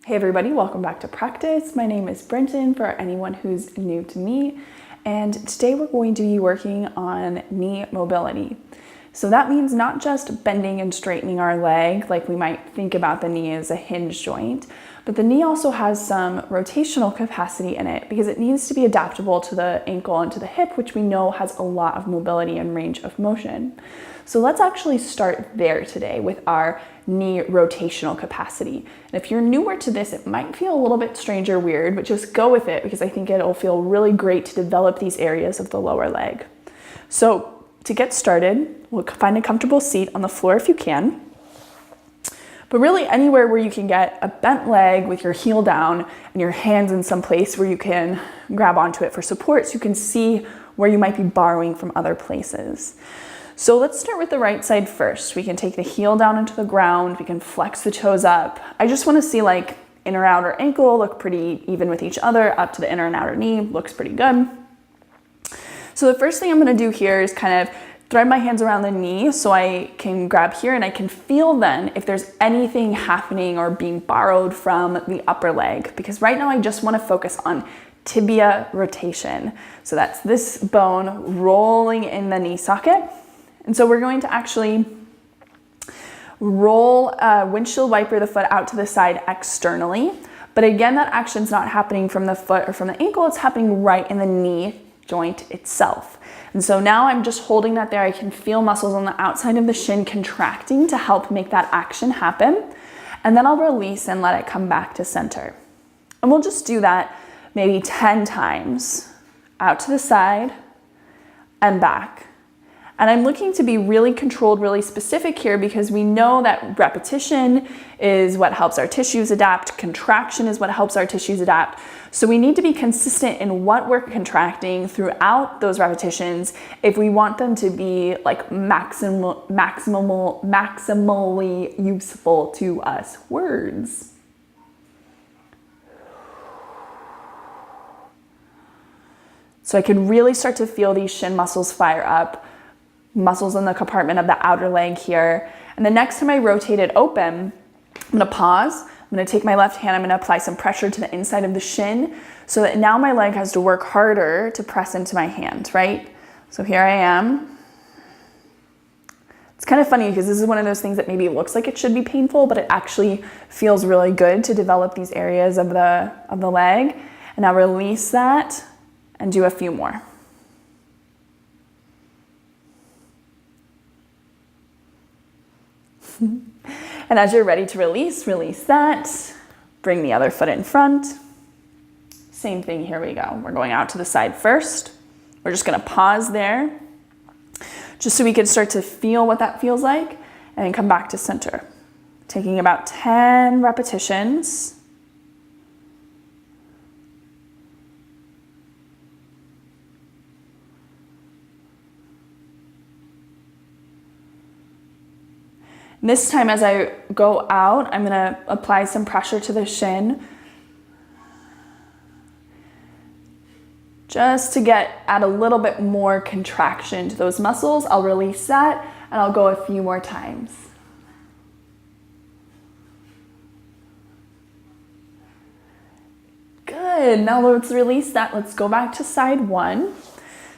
Hey everybody, welcome back to practice. My name is Brentan for anyone who's new to me, and today we're going to be working on knee mobility. So that means not just bending and straightening our leg like we might think about the knee as a hinge joint, but the knee also has some rotational capacity in it because it needs to be adaptable to the ankle and to the hip, which we know has a lot of mobility and range of motion. So let's actually start there today with our knee rotational capacity. And if you're newer to this, it might feel a little bit strange or weird, but just go with it because I think it'll feel really great to develop these areas of the lower leg. So to get started, we'll find a comfortable seat on the floor if you can, but really anywhere where you can get a bent leg with your heel down and your hands in some place where you can grab onto it for support so you can see where you might be borrowing from other places. So let's start with the right side first. We can take the heel down into the ground. We can flex the toes up. I just want to see like inner outer ankle look pretty even with each other, up to the inner and outer knee, looks pretty good. So the first thing I'm going to do here is kind of thread my hands around the knee so I can grab here and I can feel then if there's anything happening or being borrowed from the upper leg, because right now I just want to focus on tibia rotation. So that's this bone rolling in the knee socket. And so we're going to actually roll a windshield wiper the foot out to the side externally. But again, that action's not happening from the foot or from the ankle, it's happening right in the knee joint itself. And so now I'm just holding that there. I can feel muscles on the outside of the shin contracting to help make that action happen. And then I'll release and let it come back to center. And we'll just do that maybe 10 times, out to the side and back. And I'm looking to be really controlled, really specific here because we know that repetition is what helps our tissues adapt. Contraction is what helps our tissues adapt. So we need to be consistent in what we're contracting throughout those repetitions if we want them to be like maximally useful to us. Words. So I can really start to feel these shin muscles fire up. Muscles in the compartment of the outer leg here. And the next time I rotate it open, I'm gonna pause. I'm gonna take my left hand, I'm gonna apply some pressure to the inside of the shin so that now my leg has to work harder to press into my hand, right? So here I am. It's kind of funny because this is one of those things that maybe it looks like it should be painful, but it actually feels really good to develop these areas of the leg. And now release that and do a few more. And as you're ready to release that. Bring the other foot in front. Same thing, here we go. We're going out to the side first. We're just gonna pause there, just so we can start to feel what that feels like, and then come back to center. Taking about 10 repetitions. This time as I go out, I'm gonna apply some pressure to the shin just to add a little bit more contraction to those muscles. I'll release that and I'll go a few more times. Good, now let's release that. Let's go back to side one.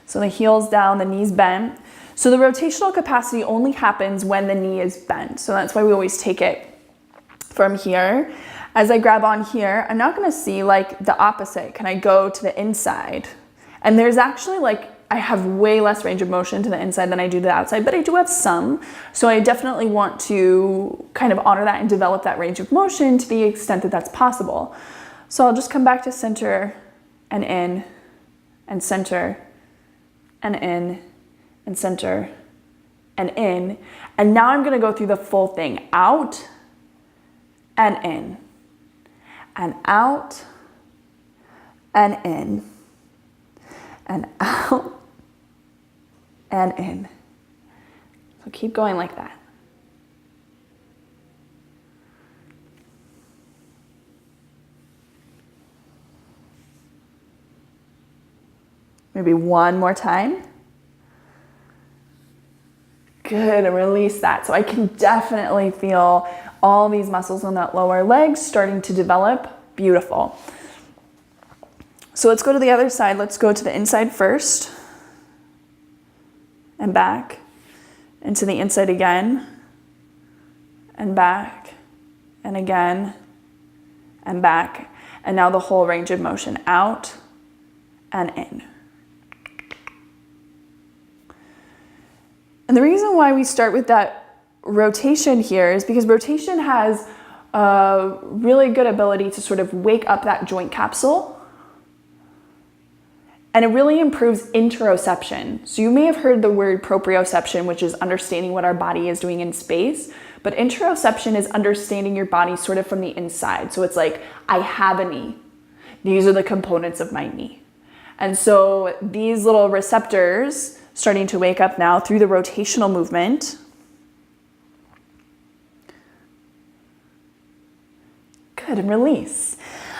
So the heel's down, the knee's bent. So the rotational capacity only happens when the knee is bent. So that's why we always take it from here. As I grab on here, I'm not gonna see like the opposite. Can I go to the inside? And there's actually like, I have way less range of motion to the inside than I do to the outside, but I do have some. So I definitely want to kind of honor that and develop that range of motion to the extent that that's possible. So I'll just come back to center and in and center and in and center and in. And now I'm gonna go through the full thing. Out and in. And out and in. And out and in. So keep going like that. Maybe one more time. Good, and release that. So I can definitely feel all these muscles on that lower leg starting to develop. Beautiful. So let's go to the other side. Let's go to the inside first and back, and to the inside again and back and again and back. And now the whole range of motion, out and in. And the reason why we start with that rotation here is because rotation has a really good ability to sort of wake up that joint capsule. And it really improves interoception. So you may have heard the word proprioception, which is understanding what our body is doing in space. But interoception is understanding your body sort of from the inside. So it's like, I have a knee. These are the components of my knee. And so these little receptors starting to wake up now through the rotational movement. Good, and release.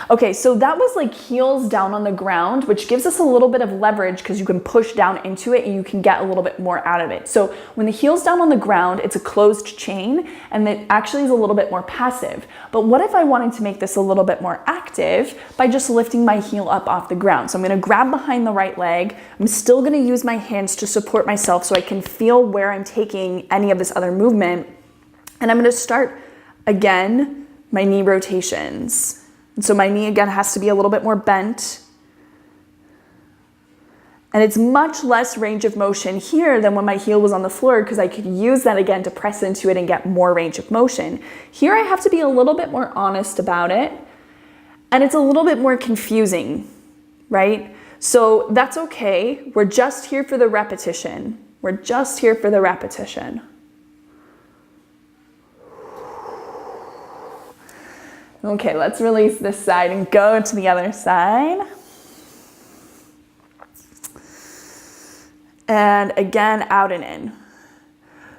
Okay, so that was like heels down on the ground, which gives us a little bit of leverage because you can push down into it and you can get a little bit more out of it. So when the heel's down on the ground, it's a closed chain and it actually is a little bit more passive. But what if I wanted to make this a little bit more active by just lifting my heel up off the ground? So I'm gonna grab behind the right leg. I'm still gonna use my hands to support myself so I can feel where I'm taking any of this other movement. And I'm gonna start again, my knee rotations. And so my knee again has to be a little bit more bent. And it's much less range of motion here than when my heel was on the floor because I could use that again to press into it and get more range of motion. Here I have to be a little bit more honest about it. And it's a little bit more confusing, right? So that's okay. We're just here for the repetition. We're just here for the repetition. Okay, let's release this side and go to the other side. And again, out and in.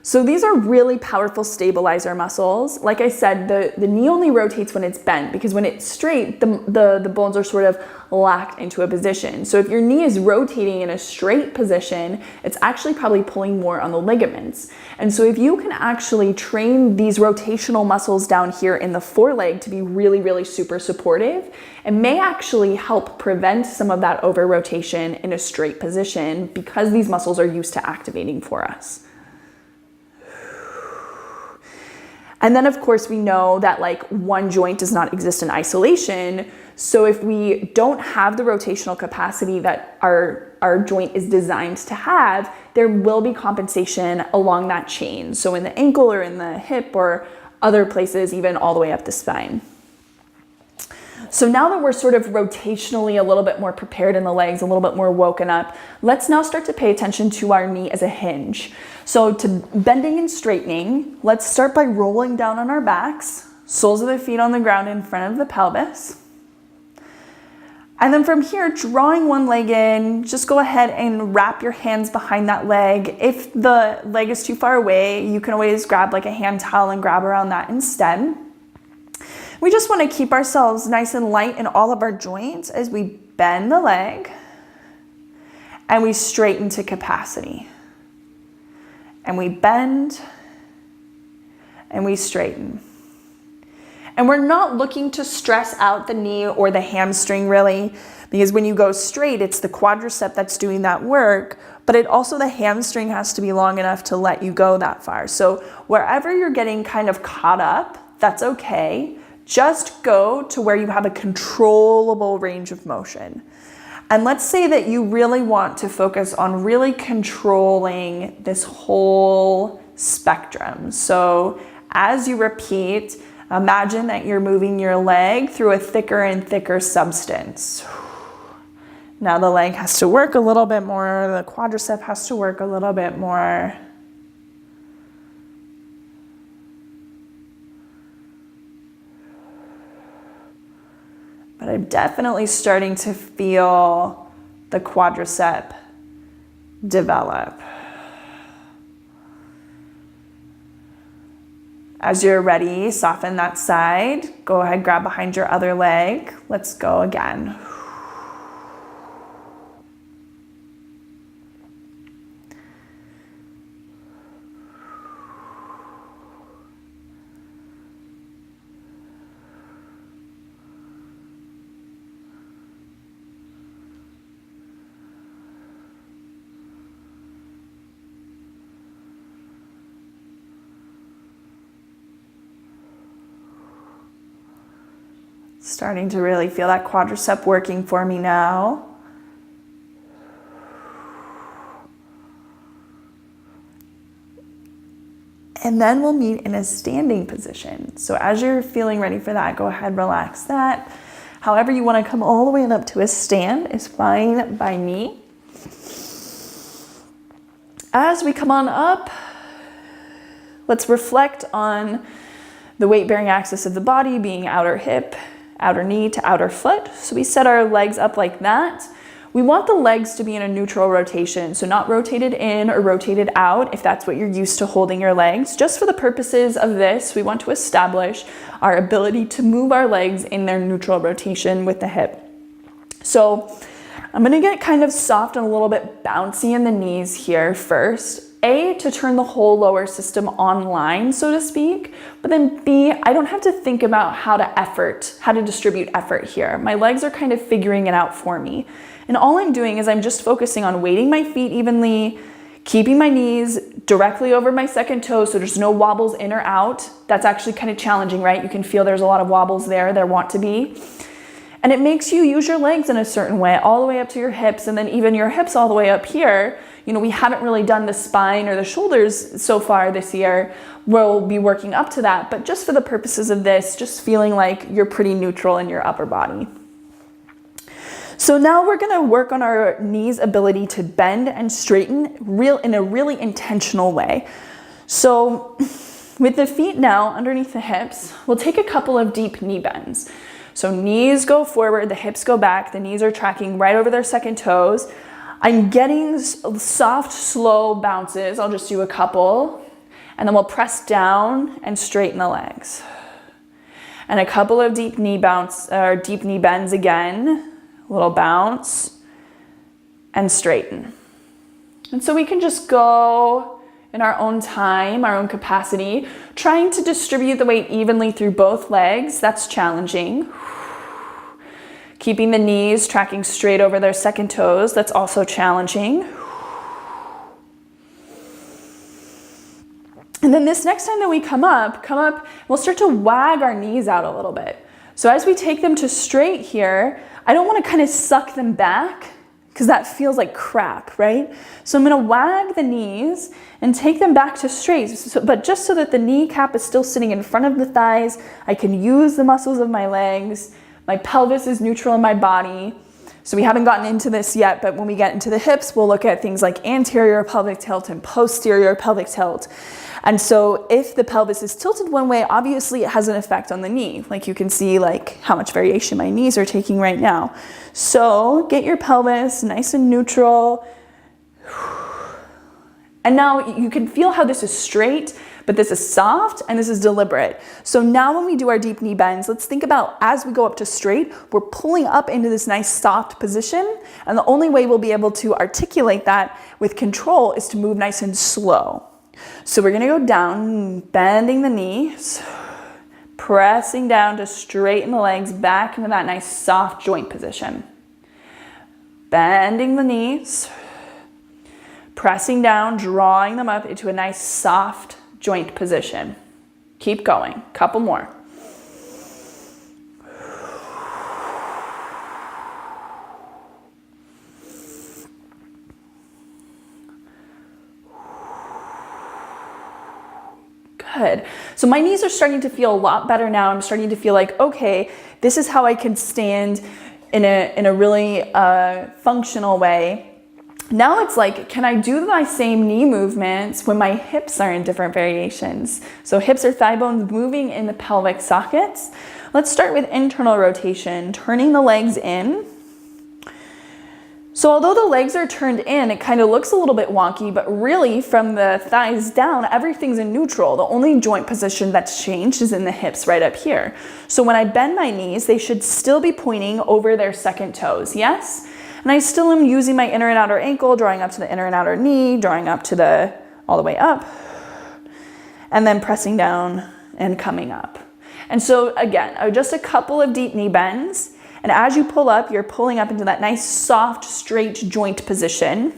So these are really powerful stabilizer muscles. Like I said, the knee only rotates when it's bent because when it's straight, the bones are sort of locked into a position. So if your knee is rotating in a straight position, it's actually probably pulling more on the ligaments. And so if you can actually train these rotational muscles down here in the foreleg to be really, really super supportive, it may actually help prevent some of that over rotation in a straight position because these muscles are used to activating for us. And then of course we know that like one joint does not exist in isolation. So if we don't have the rotational capacity that our joint is designed to have, there will be compensation along that chain. So in the ankle or in the hip or other places, even all the way up the spine. So now that we're sort of rotationally a little bit more prepared in the legs, a little bit more woken up, let's now start to pay attention to our knee as a hinge. So to bending and straightening, let's start by rolling down on our backs, soles of the feet on the ground in front of the pelvis. And then from here, drawing one leg in, just go ahead and wrap your hands behind that leg. If the leg is too far away, you can always grab like a hand towel and grab around that instead. We just want to keep ourselves nice and light in all of our joints as we bend the leg and we straighten to capacity. And we bend and we straighten. And we're not looking to stress out the knee or the hamstring really, because when you go straight, it's the quadricep that's doing that work, but the hamstring has to be long enough to let you go that far. So wherever you're getting kind of caught up, that's okay. Just go to where you have a controllable range of motion. And let's say that you really want to focus on really controlling this whole spectrum. So as you repeat, imagine that you're moving your leg through a thicker and thicker substance. Now the leg has to work a little bit more, the quadricep has to work a little bit more. But I'm definitely starting to feel the quadricep develop. As you're ready, soften that side. Go ahead, grab behind your other leg. Let's go again. Starting to really feel that quadricep working for me now. And then we'll meet in a standing position. So as you're feeling ready for that, go ahead, relax that. However you want to come all the way up to a stand is fine by me. As we come on up, let's reflect on the weight-bearing axis of the body being outer hip, outer knee to outer foot. So we set our legs up like that. We want the legs to be in a neutral rotation, so not rotated in or rotated out if that's what you're used to holding your legs. Just for the purposes of this, we want to establish our ability to move our legs in their neutral rotation with the hip. So I'm gonna get kind of soft and a little bit bouncy in the knees here first. A, to turn the whole lower system online, so to speak, but then B, I don't have to think about how to distribute effort here. My legs are kind of figuring it out for me. And all I'm doing is I'm just focusing on weighting my feet evenly, keeping my knees directly over my second toe so there's no wobbles in or out. That's actually kind of challenging, right? You can feel there's a lot of wobbles there want to be. And it makes you use your legs in a certain way, all the way up to your hips, and then even your hips all the way up here. You know, we haven't really done the spine or the shoulders so far this year. We'll be working up to that, but just for the purposes of this, just feeling like you're pretty neutral in your upper body. So now we're gonna work on our knees' ability to bend and straighten in a really intentional way. So with the feet now underneath the hips, we'll take a couple of deep knee bends. So knees go forward, the hips go back, the knees are tracking right over their second toes. I'm getting soft, slow bounces. I'll just do a couple, and then we'll press down and straighten the legs. And a couple of deep knee bends again. Little bounce and straighten. And so we can just go in our own time, our own capacity, trying to distribute the weight evenly through both legs. That's challenging. Keeping the knees tracking straight over their second toes. That's also challenging. And then this next time that we come up, we'll start to wag our knees out a little bit. So as we take them to straight here, I don't want to kind of suck them back because that feels like crap, right? So I'm going to wag the knees and take them back to straight, but just so that the kneecap is still sitting in front of the thighs, I can use the muscles of my legs, my pelvis is neutral in my body. So we haven't gotten into this yet, but when we get into the hips, we'll look at things like anterior pelvic tilt and posterior pelvic tilt. And so if the pelvis is tilted one way, obviously it has an effect on the knee. Like you can see like how much variation my knees are taking right now. So get your pelvis nice and neutral. And now you can feel how this is straight, but this is soft and this is deliberate. So now when we do our deep knee bends, let's think about as we go up to straight, we're pulling up into this nice soft position. And the only way we'll be able to articulate that with control is to move nice and slow. So we're gonna go down, bending the knees, pressing down to straighten the legs back into that nice soft joint position. Bending the knees, pressing down, drawing them up into a nice soft joint position. Keep going, couple more. Good. So my knees are starting to feel a lot better now. I'm starting to feel like, okay, this is how I can stand in a really functional way. Now it's like, can I do my same knee movements when my hips are in different variations? So hips or thigh bones moving in the pelvic sockets. Let's start with internal rotation, turning the legs in. So although the legs are turned in, it kind of looks a little bit wonky, but really from the thighs down, everything's in neutral. The only joint position that's changed is in the hips right up here. So when I bend my knees, they should still be pointing over their second toes, yes? And I still am using my inner and outer ankle, drawing up to the inner and outer knee, drawing up to all the way up, and then pressing down and coming up. And so again, just a couple of deep knee bends. And as you pull up, you're pulling up into that nice, soft, straight joint position.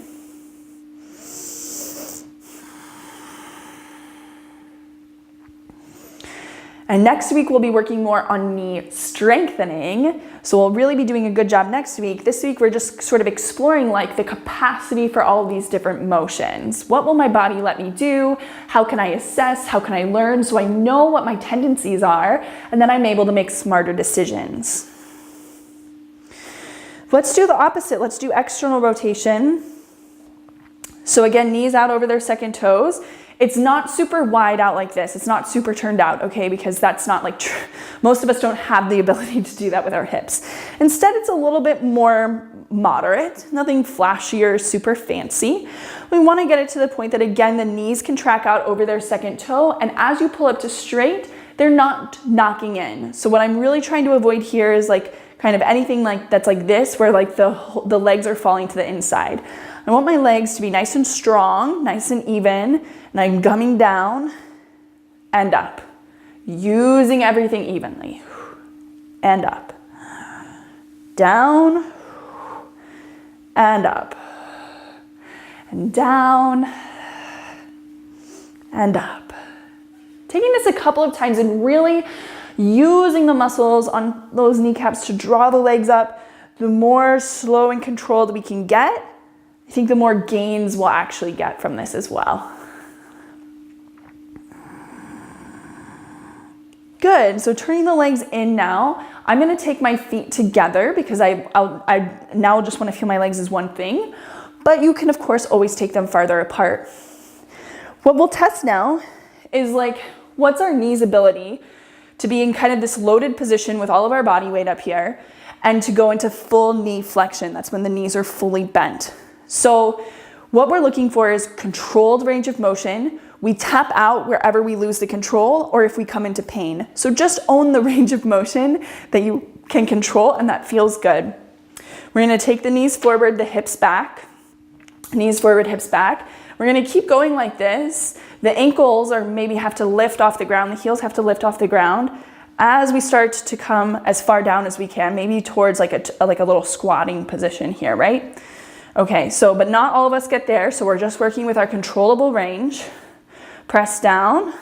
And next week, we'll be working more on knee strengthening. So we'll really be doing a good job next week. This week, we're just sort of exploring like the capacity for all of these different motions. What will my body let me do? How can I assess? How can I learn? So I know what my tendencies are, and then I'm able to make smarter decisions. Let's do the opposite. Let's do external rotation. So again, knees out over their second toes. It's not super wide out like this. It's not super turned out, okay? Because that's not like, most of us don't have the ability to do that with our hips. Instead, it's a little bit more moderate, nothing flashy or super fancy. We wanna get it to the point that, again, the knees can track out over their second toe, and as you pull up to straight, they're not knocking in. So what I'm really trying to avoid here is like kind of anything like that's like this, where like the legs are falling to the inside. I want my legs to be nice and strong, nice and even, and I'm coming down and up, using everything evenly. And up, down, and up, and down, and up. Taking this a couple of times and really using the muscles on those kneecaps to draw the legs up. The more slow and controlled we can get, I think the more gains we'll actually get from this as well. Good, so turning the legs in now. I'm gonna take my feet together because I now just wanna feel my legs as one thing, but you can of course always take them farther apart. What we'll test now is like, what's our knees' ability to be in kind of this loaded position with all of our body weight up here and to go into full knee flexion. That's when the knees are fully bent. So what we're looking for is controlled range of motion. We tap out wherever we lose the control or if we come into pain. So just own the range of motion that you can control and that feels good. We're gonna take the knees forward, the hips back. Knees forward, hips back. We're gonna keep going like this. The ankles are maybe have to lift off the ground, the heels have to lift off the ground as we start to come as far down as we can, maybe towards like a little squatting position here, right? Okay, so, but not all of us get there, so we're just working with our controllable range. Press down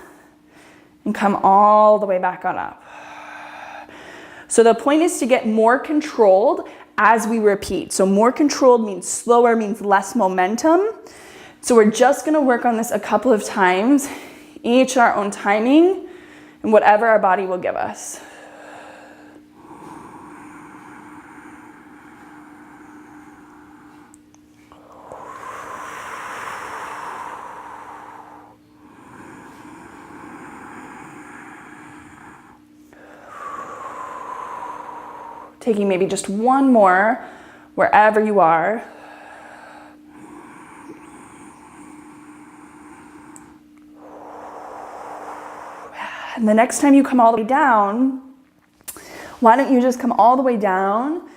and come all the way back on up. So the point is to get more controlled as we repeat. So more controlled means slower, means less momentum. So we're just gonna work on this a couple of times, each our own timing and whatever our body will give us. Taking maybe just one more wherever you are. And the next time you come all the way down, why don't you just come all the way down?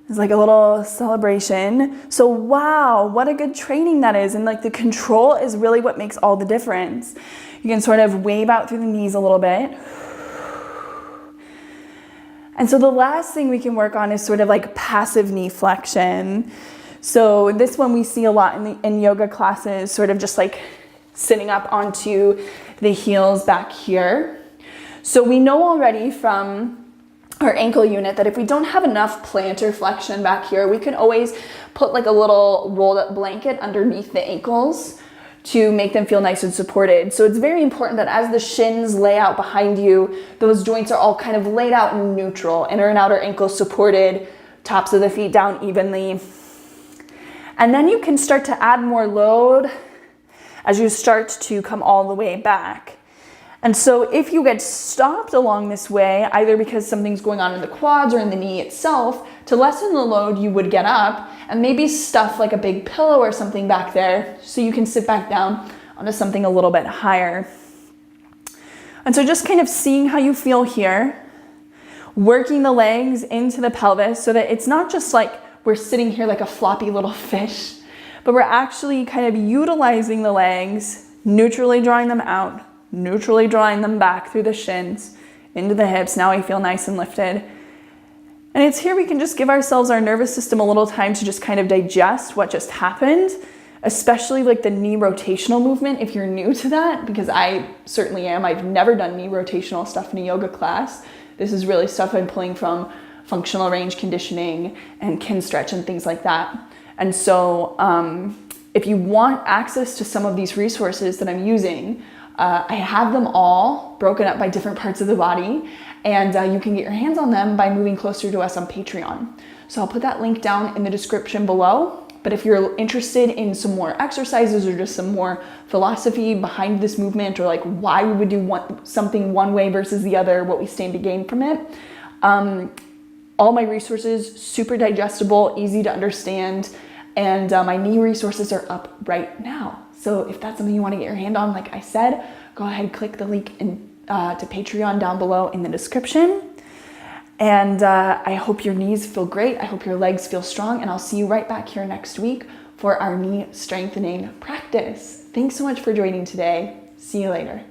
It's like a little celebration. So wow, what a good training that is. And like the control is really what makes all the difference. You can sort of wave out through the knees a little bit. And so the last thing we can work on is sort of like passive knee flexion. So this one we see a lot in yoga classes, sort of just like sitting up onto the heels back here. So we know already from our ankle unit that if we don't have enough plantar flexion back here, we can always put like a little rolled up blanket underneath the ankles to make them feel nice and supported. So it's very important that as the shins lay out behind you, those joints are all kind of laid out in neutral, inner and outer ankles supported, tops of the feet down evenly. And then you can start to add more load as you start to come all the way back. And so if you get stopped along this way, either because something's going on in the quads or in the knee itself, to lessen the load, you would get up and maybe stuff like a big pillow or something back there so you can sit back down onto something a little bit higher. And so just kind of seeing how you feel here, working the legs into the pelvis so that it's not just like we're sitting here like a floppy little fish, but we're actually kind of utilizing the legs, neutrally drawing them out, neutrally drawing them back through the shins, into the hips. Now I feel nice and lifted. And it's here we can just give ourselves, our nervous system, a little time to just kind of digest what just happened especially like the knee rotational movement if you're new to that, because I certainly am. I've never done knee rotational stuff in a yoga class. This is really stuff I'm pulling from functional range conditioning and kin stretch and things like that. And so if you want access to some of these resources that I'm using, I have them all broken up by different parts of the body, and you can get your hands on them by moving closer to us on Patreon. So I'll put that link down in the description below. But if you're interested in some more exercises or just some more philosophy behind this movement, or like why we would do something one way versus the other, what we stand to gain from it, all my resources, super digestible, easy to understand, and my knee resources are up right now. So if that's something you want to get your hand on, like I said, go ahead, click the link to Patreon down below in the description. And I hope your knees feel great. I hope your legs feel strong, and I'll see you right back here next week for our knee strengthening practice. Thanks so much for joining today. See you later.